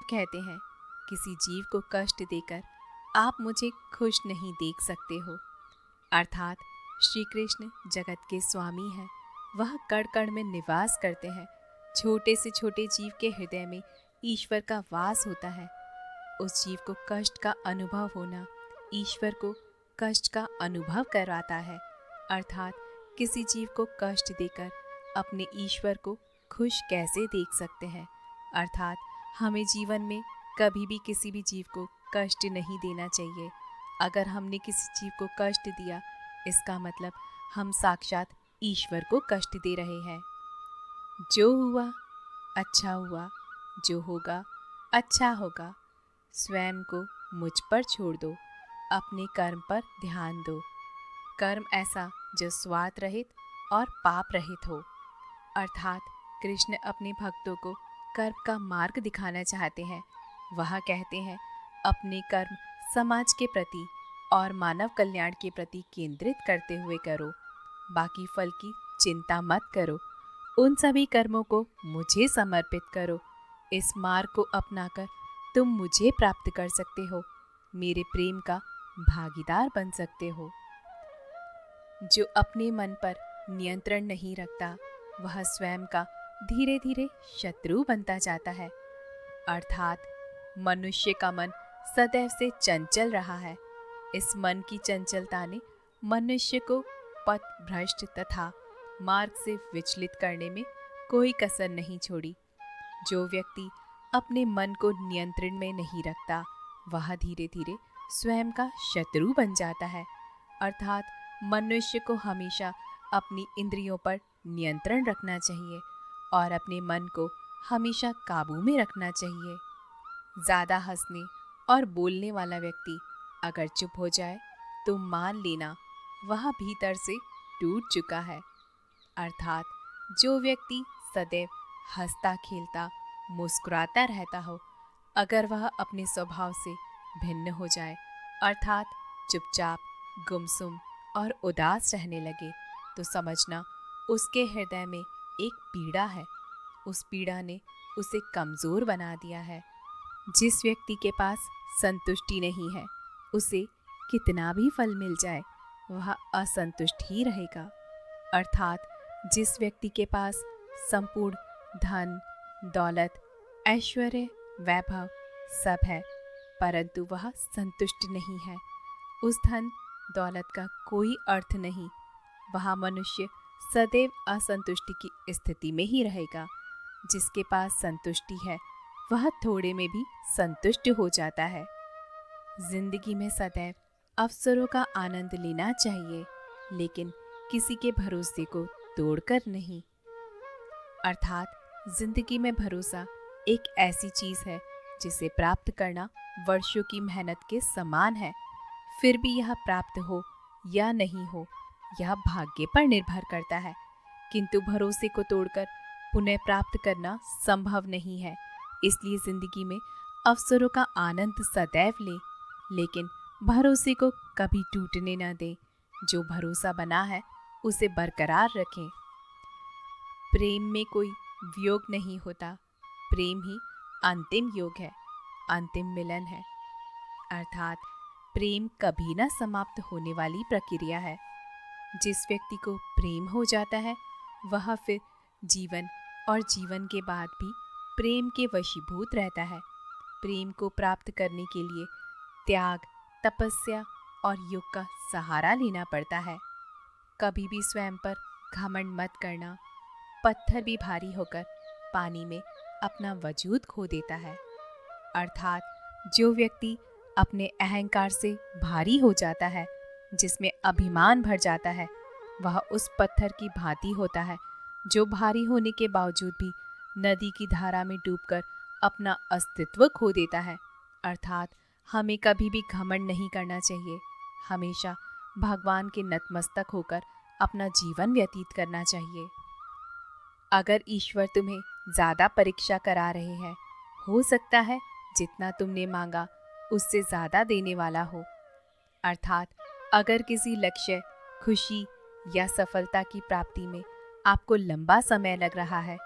कहते हैं, किसी जीव को कष्ट देकर आप मुझे खुश नहीं देख सकते हो। अर्थात श्री कृष्ण जगत के स्वामी हैं। वह कण कण में निवास करते हैं। छोटे से छोटे जीव के हृदय में ईश्वर का वास होता है। उस जीव को कष्ट का अनुभव होना ईश्वर को कष्ट का अनुभव करवाता है। अर्थात किसी जीव को कष्ट देकर अपने ईश्वर को खुश कैसे देख सकते हैं। अर्थात हमें जीवन में कभी भी किसी भी जीव को कष्ट नहीं देना चाहिए। अगर हमने किसी जीव को कष्ट दिया, इसका मतलब हम साक्षात ईश्वर को कष्ट दे रहे हैं। जो हुआ अच्छा हुआ, जो होगा अच्छा होगा। स्वयं को मुझ पर छोड़ दो, अपने कर्म पर ध्यान दो। कर्म ऐसा जो स्वार्थ रहित और पाप रहित हो। अर्थात कृष्ण अपने भक्तों को कर्म का मार्ग दिखाना चाहते हैं। वह कहते हैं, अपने कर्म समाज के प्रति और मानव कल्याण के प्रति केंद्रित करते हुए करो। बाकी फल की चिंता मत करो। उन सभी कर्मों को मुझे समर्पित करो। इस मार्ग को अपनाकर तुम मुझे प्राप्त कर सकते हो, मेरे प्रेम का भागीदार बन सकते हो। जो अपने मन पर नियंत्रण नहीं रखता, वह स्वयं का धीरे धीरे शत्रु बनता जाता है। अर्थात मनुष्य का मन सदैव से चंचल रहा है। इस मन की चंचलता ने मनुष्य को पथ भ्रष्ट तथा मार्ग से विचलित करने में कोई कसर नहीं छोड़ी। जो व्यक्ति अपने मन को नियंत्रण में नहीं रखता, वह धीरे धीरे स्वयं का शत्रु बन जाता है। अर्थात मनुष्य को हमेशा अपनी इंद्रियों पर नियंत्रण रखना चाहिए और अपने मन को हमेशा काबू में रखना चाहिए। ज़्यादा हंसने और बोलने वाला व्यक्ति अगर चुप हो जाए तो मान लेना वह भीतर से टूट चुका है। अर्थात जो व्यक्ति सदैव हंसता खेलता मुस्कुराता रहता हो, अगर वह अपने स्वभाव से भिन्न हो जाए, अर्थात चुपचाप गुमसुम और उदास रहने लगे, तो समझना उसके हृदय में एक पीड़ा है। उस पीड़ा ने उसे कमज़ोर बना दिया है। जिस व्यक्ति के पास संतुष्टि नहीं है, उसे कितना भी फल मिल जाए वह असंतुष्ट ही रहेगा। अर्थात जिस व्यक्ति के पास संपूर्ण धन दौलत ऐश्वर्य वैभव सब है, परंतु वह संतुष्ट नहीं है, उस धन दौलत का कोई अर्थ नहीं। वह मनुष्य सदैव असंतुष्टि की स्थिति में ही रहेगा। जिसके पास संतुष्टि है, वह थोड़े में भी संतुष्ट हो जाता है। जिंदगी में सदैव अवसरों का आनंद लेना चाहिए, लेकिन किसी के भरोसे को तोड़कर नहीं। अर्थात जिंदगी में भरोसा एक ऐसी चीज है जिसे प्राप्त करना वर्षों की मेहनत के समान है। फिर भी यह प्राप्त हो या नहीं हो, यह भाग्य पर निर्भर करता है। किंतु भरोसे को तोड़कर पुनः प्राप्त करना संभव नहीं है। इसलिए जिंदगी में अवसरों का आनंद सदैव लें, लेकिन भरोसे को कभी टूटने न दें। जो भरोसा बना है उसे बरकरार रखें। प्रेम में कोई वियोग नहीं होता, प्रेम ही अंतिम योग है, अंतिम मिलन है। अर्थात प्रेम कभी न समाप्त होने वाली प्रक्रिया है। जिस व्यक्ति को प्रेम हो जाता है, वह फिर जीवन और जीवन के बाद भी प्रेम के वशीभूत रहता है। प्रेम को प्राप्त करने के लिए त्याग, तपस्या और योग का सहारा लेना पड़ता है। कभी भी स्वयं पर घमंड मत करना। पत्थर भी भारी होकर पानी में अपना वजूद खो देता है। अर्थात जो व्यक्ति अपने अहंकार से भारी हो जाता है, जिसमें अभिमान भर जाता है, वह उस पत्थर की भांति होता है जो भारी होने के बावजूद भी नदी की धारा में डूबकर अपना अस्तित्व खो देता है। अर्थात हमें कभी भी घमंड नहीं करना चाहिए। हमेशा भगवान के नतमस्तक होकर अपना जीवन व्यतीत करना चाहिए। अगर ईश्वर तुम्हें ज़्यादा परीक्षा करा रहे हैं, हो सकता है जितना तुमने मांगा उससे ज़्यादा देने वाला हो। अर्थात अगर किसी लक्ष्य, खुशी या सफलता की प्राप्ति में आपको लंबा समय लग रहा है,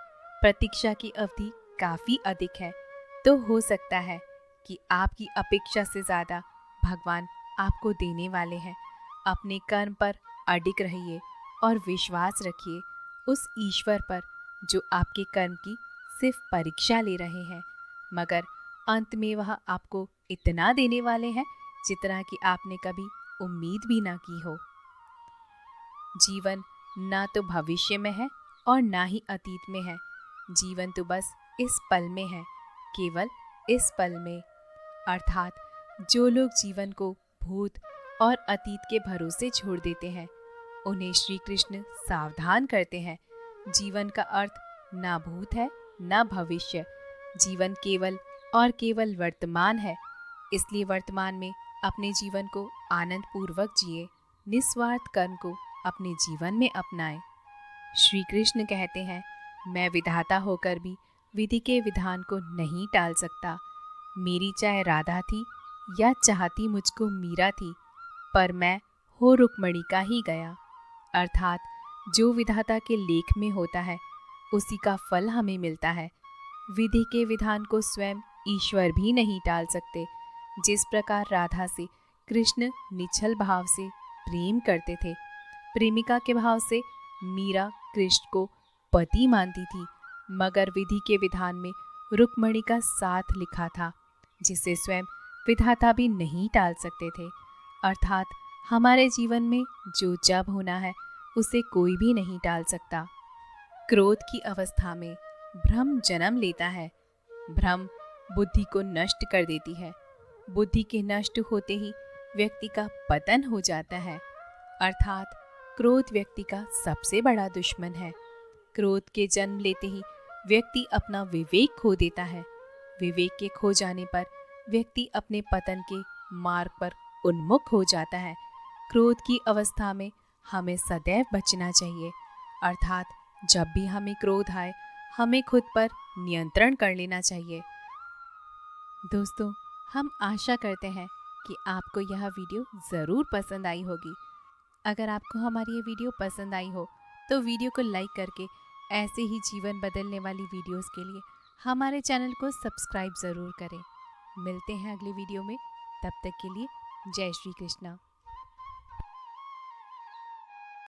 प्रतीक्षा की अवधि काफ़ी अधिक है, तो हो सकता है कि आपकी अपेक्षा से ज़्यादा भगवान आपको देने वाले हैं। अपने कर्म पर अडिग रहिए और विश्वास रखिए उस ईश्वर पर जो आपके कर्म की सिर्फ परीक्षा ले रहे हैं, मगर अंत में वह आपको इतना देने वाले हैं जितना कि आपने कभी उम्मीद भी ना की हो। जीवन ना तो भविष्य में है और ना ही अतीत में है। जीवन तो बस इस पल में है, केवल इस पल में। अर्थात जो लोग जीवन को भूत और अतीत के भरोसे छोड़ देते हैं, उन्हें श्री कृष्ण सावधान करते हैं। जीवन का अर्थ ना भूत है ना भविष्य। जीवन केवल और केवल वर्तमान है। इसलिए वर्तमान में अपने जीवन को आनंद पूर्वक जिए, निस्वार्थ कर्म को अपने जीवन में अपनाएं। श्री कृष्ण कहते हैं, मैं विधाता होकर भी विधि के विधान को नहीं टाल सकता। मेरी चाहे राधा थी या चाहती मुझको मीरा थी, पर मैं हो रुक्मणी का ही गया। अर्थात जो विधाता के लेख में होता है उसी का फल हमें मिलता है। विधि के विधान को स्वयं ईश्वर भी नहीं टाल सकते। जिस प्रकार राधा से कृष्ण निश्चल भाव से प्रेम करते थे, प्रेमिका के भाव से मीरा कृष्ण को पति मानती थी, मगर विधि के विधान में रुक्मणी का साथ लिखा था, जिसे स्वयं विधाता भी नहीं टाल सकते थे। अर्थात हमारे जीवन में जो जब होना है उसे कोई भी नहीं टाल सकता। क्रोध की अवस्था में भ्रम जन्म लेता है। भ्रम बुद्धि को नष्ट कर देती है। बुद्धि के नष्ट होते ही व्यक्ति का पतन हो जाता है। अर्थात क्रोध व्यक्ति का सबसे बड़ा दुश्मन है। क्रोध के जन्म लेते ही व्यक्ति अपना विवेक खो देता है। विवेक के खो जाने पर व्यक्ति अपने पतन के मार्ग पर उन्मुख हो जाता है। क्रोध की अवस्था में हमें सदैव बचना चाहिए। अर्थात जब भी हमें क्रोध आए, हमें खुद पर नियंत्रण कर लेना चाहिए। दोस्तों, हम आशा करते हैं कि आपको यह वीडियो ज़रूर पसंद आई होगी। अगर आपको हमारी ये वीडियो पसंद आई हो तो वीडियो को लाइक करके ऐसे ही जीवन बदलने वाली वीडियोस के लिए हमारे चैनल को सब्सक्राइब ज़रूर करें। मिलते हैं अगली वीडियो में। तब तक के लिए जय श्री कृष्णा।